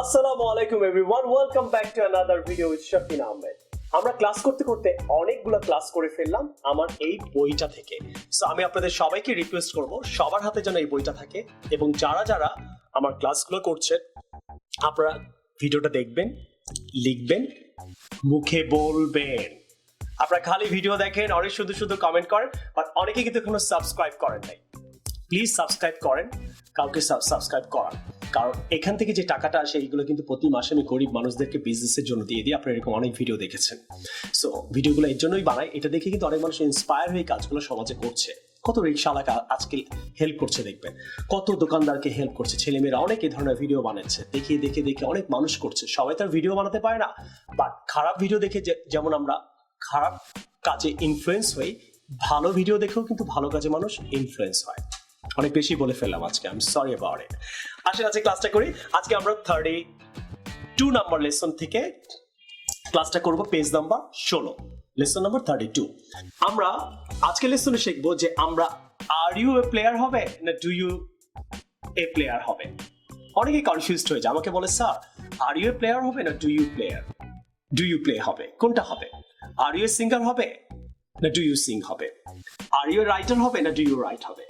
আসসালামু আলাইকুম everyone, welcome back to another video with Shafin Ahmed. আমরা ক্লাস করতে করতে অনেকগুলো ক্লাস করে ফেললাম আমার এই বইটা থেকে। সো আমি আপনাদের সবাইকে রিকোয়েস্ট করব সবার হাতে যেন এই বইটা থাকে, এবং যারা যারা আমার ক্লাসগুলো করছেন আপনারা ভিডিওটা দেখবেন, লিখবেন, মুখে বলবেন। আপনারা খালি ভিডিও দেখেন, অনেক শুধু শুধু কমেন্ট করেন, বাট অনেকে কিন্তু এখনো সাবস্ক্রাইব করেন নাই। প্লিজ সাবস্ক্রাইব করেন, কাউকে সাবস্ক্রাইব করান, কারণ এখান থেকে যে টাকাটা আসে এইগুলো কিন্তু প্রতি মাসে আমি গরিব মানুষদেরকে বিজনেসের জন্য দিয়ে দিই। আপনারা এরকম অনেক ভিডিও দেখেছেন। সো ভিডিওগুলো এর জন্যই বানাই, এটা দেখে কিন্তু অনেক মানুষ ইন্সপায়ার হয়ে কাজগুলো সমাজে করছে। কত রিক্সাওয়ালাকে আজকে হেল্প করছে দেখবেন, কত দোকানদারকে হেল্প করছে, ছেলেমেয়েরা অনেক এই ধরনের ভিডিও বানাচ্ছে, দেখে দেখে দেখে অনেক মানুষ করছে। সবাই তার ভিডিও বানাতে পারে না, বাট খারাপ ভিডিও দেখে যেমন আমরা খারাপ কাজে ইনফ্লুয়েন্স হই, ভালো ভিডিও দেখেও কিন্তু ভালো কাজে মানুষ ইনফ্লুয়েন্স হয়। অনেক বেশি বলে ফেললাম আজকে, I am sorry about it. আসেন আজকে ক্লাসটা করি। আজকে আমরা 32 নাম্বার লেসন থেকে ক্লাসটা করব, পেজ নাম্বার 16, লেসন নাম্বার 32। আমরা আজকে লেসনে শিখবো যে আমরা আর ইউ এ প্লেয়ার হবে না ডু ইউ এ প্লেয়ার হবে। অনেকে কনফিউজড হয়ে যায়, আমাকে বলে sir are you a player হবে না ডু ইউ প্লে হবে, কোনটা হবে? আর ইউ এ সিঙ্গার হবে না ডু ইউ সিং হবে? আর ইউ এ রাইটার হবে না ডু ইউ রাইট হবে?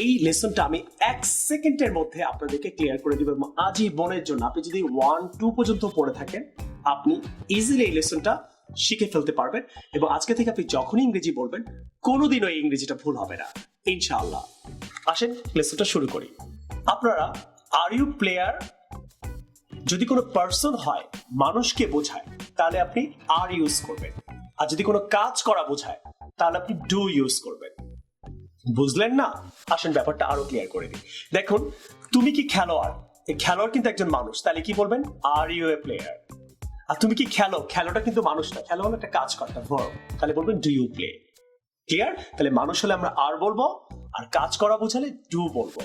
এই লেসনটা আমি 1 সেকেন্ডের মধ্যে আপনাদেরকে ক্লিয়ার করে দিব। আজীবনের জন্য আপনি যদি 1-2 পর্যন্ত পড়ে থাকেন, আপনি ইজিলি এই লেসনটা শিখে ফেলতে পারবেন, এবং আজকে থেকে আপনি যখনই ইংরেজি বলবেন কোনোদিনও এই ইংরেজিটা ভুল হবে না ইনশাআল্লাহ। আসেন লেসনটা শুরু করি। আপনারা আর ইউ প্লেয়ার যদি কোনো পার্সন হয়, মানুষকে বোঝায়, তাহলে আপনি আর ইউজ করবেন। আর যদি কোনো কাজ করা বোঝায় তাহলে আপনি ডু ইউজ করবেন। বুঝলেন না? আসেন ব্যাপারটা আরো ক্লিয়ার করে দিই। দেখুন, তুমি কি খেলোয়াড়? এই খেলোয়াড় কিন্তু একজন মানুষ, তাহলে কি বলবেন? আর ইউ এ প্লেয়ার। আর তুমি কি খেলো? খেলোটা কিন্তু মানুষ না, খেলো হলো একটা কাজ করা, ভার্ব, তাহলে বলবেন ডু ইউ প্লে। ক্লিয়ার? তাহলে মানুষ হলে আমরা আর বলবো, আর কাজ করা বোঝালে ডু বলবো।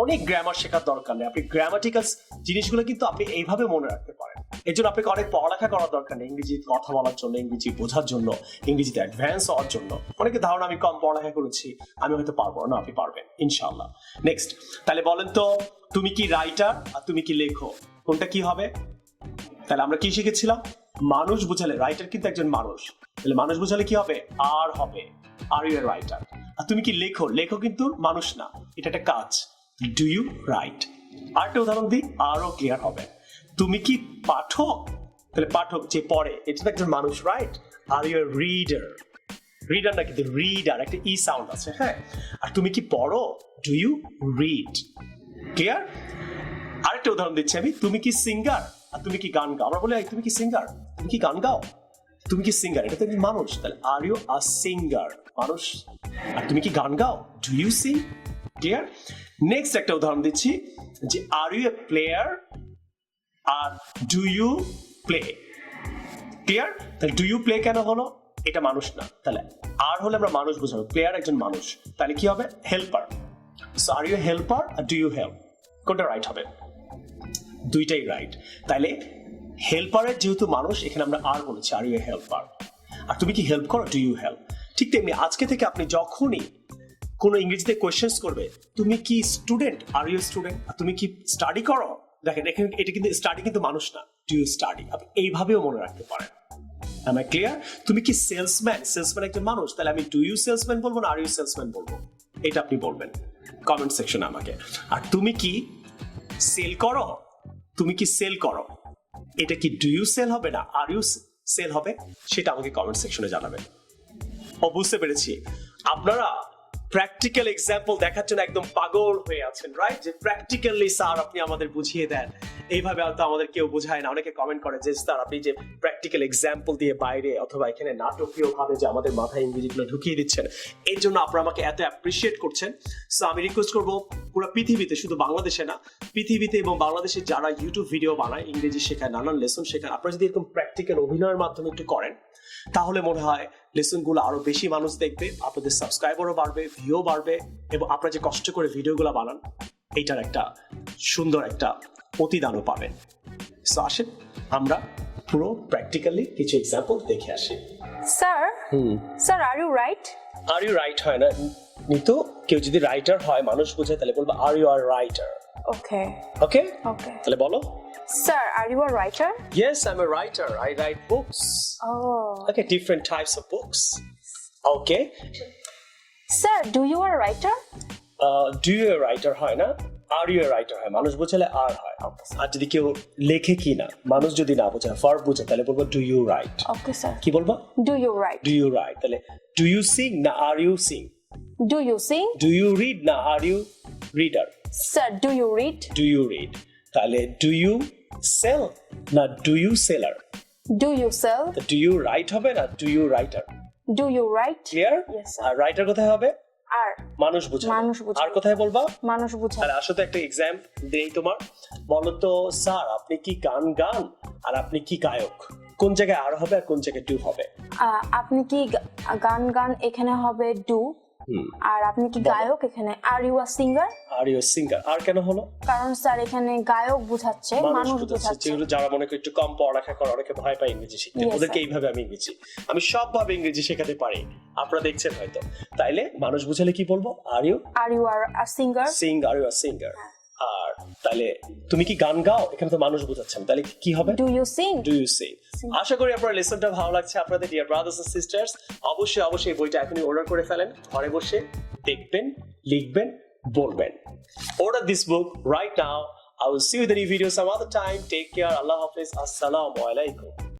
অনেক গ্রামার শেখার দরকার নেই, আপনি গ্রামাটিক্যাল জিনিসগুলো কিন্তু আপনি এইভাবে মনে রাখতে পারেন। এর জন্য আপনাকে অনেক পড়ালেখা করার দরকার নেই, ইংরেজি কথা বলার জন্য, ইংরেজি বোঝার জন্য, ইংরেজিতে অ্যাডভান্স হওয়ার জন্য। অনেকে ধারণা আমি কম পড়ালেখা করেছি, আমি হয়তো পারবো না, আপনি পারবেন ইনশাআল্লাহ। নেক্সট, তাহলে বলেন তো তুমি কি রাইটার আর তুমি কি লেখো, কোনটা কি হবে? তাহলে আমরা কি শিখেছিলাম? মানুষ বোঝালে, রাইটার কিন্তু একজন মানুষ, তাহলে মানুষ বোঝালে কি হবে? আর হবে, আর ইউ এ রাইটার। আর তুমি কি লেখো? লেখো কিন্তু মানুষ না, এটা একটা কাজ, ডু ইউ রাইট। আরেকটা উদাহরণ দিই, আরো ক্লিয়ার হবে। তুমি কি পাঠক? তাহলে পাঠক যে পড়ে, এটা একজন মানুষ, right? Are you a reader? Reader না, কিন্তু রিডার একটা ই সাউন্ড আছে, হ্যাঁ। আর তুমি কি পড়ো? Do you read? ক্লিয়ার? আরেকটা উদাহরণ দিচ্ছি আমি, তুমি কি সিঙ্গার আর তুমি কি গান গাও? আমরা বলি তুমি কি সিঙ্গার, তুমি কি গান গাও? তুমি কি সিঙ্গার, এটা তো একজন মানুষ, তাহলে আর ইউ আ সিঙ্গার, মানুষ। আর তুমি কি গান গাও? Do you sing? Clear? Next একটা উদাহরণ দিচ্ছি যে আর ইউ এ প্লেয়ার আর ডু ইউ প্লে। ক্লিয়ার? তাহলে ডু ইউ প্লে কেন হলো? এটা মানুষ না, তাহলে আর হলে আমরা মানুষ বোঝাবো, প্লেয়ার একজন মানুষ, তাহলে কি হবে? Helper. So are you helper আর ডু ইউ হেল্প, কোনটা রাইট হবে? দুইটাই রাইট। তাহলে হেল্পারের যেহেতু মানুষ, এখানে আমরা আর বলেছি, আর ইউ হেল্পার। আর তুমি কি হেল্প করো? Do you help. ঠিক তেমনি আজকে থেকে আপনি যখনই কোনো ইংরেজিতে কোয়েশ্চেন্স করবে, তুমি কি স্টুডেন্ট? Are you student? আর তুমি কি স্টাডি করো? দেখেন এখানে এটা কিন্তু স্টাডি কিন্তু মানুষ না, ডু ইউ স্টাডি। আপনি এইভাবেও মনে রাখতে পারেন। Am I clear? তুমি কি সেলসম্যান? সেলসম্যান একজন মানুষ, তাহলে আমি ডু ইউ সেলসম্যান বলবো না আর ইউ সেলসম্যান বলবো? এটা আপনি বলবেন কমেন্ট সেকশনে আমাকে। আর তুমি কি সেল করো? তুমি কি সেল করো? এটা কি ডু ইউ সেল হবে না আর ইউ সেল হবে? সেটা আমাকে কমেন্ট সেকশনে জানাবেন। ও বুঝতে পেরেছি, আপনারা প্র্যাকটিক্যাল এক্সাম্পল দেখার জন্য একদম পাগল হয়ে আছেন, রাইট? যে প্র্যাকটিক্যালি স্যার আপনি আমাদের বুঝিয়ে দেন, এইভাবে হয়তো আমাদের কেউ বোঝায় না। অনেকে কমেন্ট করে যে স্যার আপনি যে প্র্যাকটিক্যাল এক্সাম্পল দিয়ে বাইরে অথবা এখানে নাটকীয় ভাবে যে আমাদের মাথায় ইংরেজিগুলো ঢুকিয়ে দিচ্ছেন, এর জন্য আপনারা আমাকে এত অ্যাপ্রিসিয়েট করছেন। সো আমি রিকোয়েস্ট করবো পুরো পৃথিবীতে, শুধু বাংলাদেশে না, পৃথিবীতে এবং বাংলাদেশে যারা ইউটিউব ভিডিও বানায়, ইংরেজি শেখায়, নানান লেসন শেখায়, আপনারা যদি এরকম প্র্যাকটিক্যাল অভিনয়ের মাধ্যমে একটু করেন, তাহলে মনে হয় লেসনগুলো আরো বেশি মানুষ দেখবে, আপনাদের সাবস্ক্রাইবারও বাড়বে, ভিউ বাড়বে, এবং আপনারা যে কষ্ট করে ভিডিওগুলো বানান, এইটার একটা সুন্দর একটা প্রতিদানও পাবেন। সো আসেন আমরা পুরো প্র্যাকটিক্যালি কিছু এক্সাম্পল দেখে আসি। Sir are you right? Are you right হয় না, নিতো কেউ যদি রাইটার হয়, মানুষ বোঝায়, তাহলে বলবো আর ইউ আর রাইটার। ওকে ওকে ওকে। তাহলে বলো, Sir, are you a writer? Yes, I'm a writer. I write books. Oh. Okay, different types of books. Okay. Sir, do you a writer? Do you a writer হয় না? Are you a writer হয়? মানুষ বোঝালে আর হয়। আর যদি কেউ লেখে কি না, মানুষ যদি না বোঝায়, verb বোঝায়, তাহলে বলবো do you write? Okay, sir. কি বলবো? Do you write? Do you write? তাহলে do you sing না are you sing? Do you sing? Do you read না are you reader? Sir, do you read? Do you read? তাহলে do you sell না do you seller? Do you sell? Do you write হবে না do you writer? Do you write? Clear? Yes, sir. R writer কোথায় হবে? আর মানুষ বোঝাবে। মানুষ বোঝাবে। আর কোথায় বলবা? মানুষ বোঝায়। আর আসলে একটা এক্সাম দেই তোমার। বলো তো স্যার আপনি কি গান গান আর আপনি কি গায়ক? কোন জায়গায় আর হবে আর কোন জায়গায় ডু হবে? আপনি কি গান গান এখানে হবে ডু, আর আপনি কি গায়ক এখানে are you a singer? Are you singer. আর কেন হলো? কারণ স্যার এখানে গায়ক বোঝাচ্ছে, মানুষ বোঝাচ্ছে। যেগুলো যারা মনে করে একটু কম পড়ালেখা করে, অনেকে ভয় পায় ইংরেজি শিখতে, Yes, ওদেরকে sir. এইভাবে আমি সবভাবে ইংরেজি শেখাতে পারি, আপনারা দেখছেন হয়তো। তাইলে মানুষ বুঝালে কি বলবো? Are you a singer? Sing, are you a singer. আর তাহলে তুমি কি গান গাও? এখানে তো মানুষ বোঝাচ্ছেন, তাহলে কি হবে? Do you sing? Do you sing. আশা করি আপনার লেসনটা ভালো লাগছে আপনাদের, ডিয়ার ব্রাদার্স এন্ড সিস্টার্স। অবশ্যই বইটা এখনই অর্ডার করে ফেলেন, ঘরে বসে দেখবেন, লিখবেন, বলবেন। Order this book right now. I will see you in the new video some other time. Take care. Allah Hafiz. Assalamu alaikum.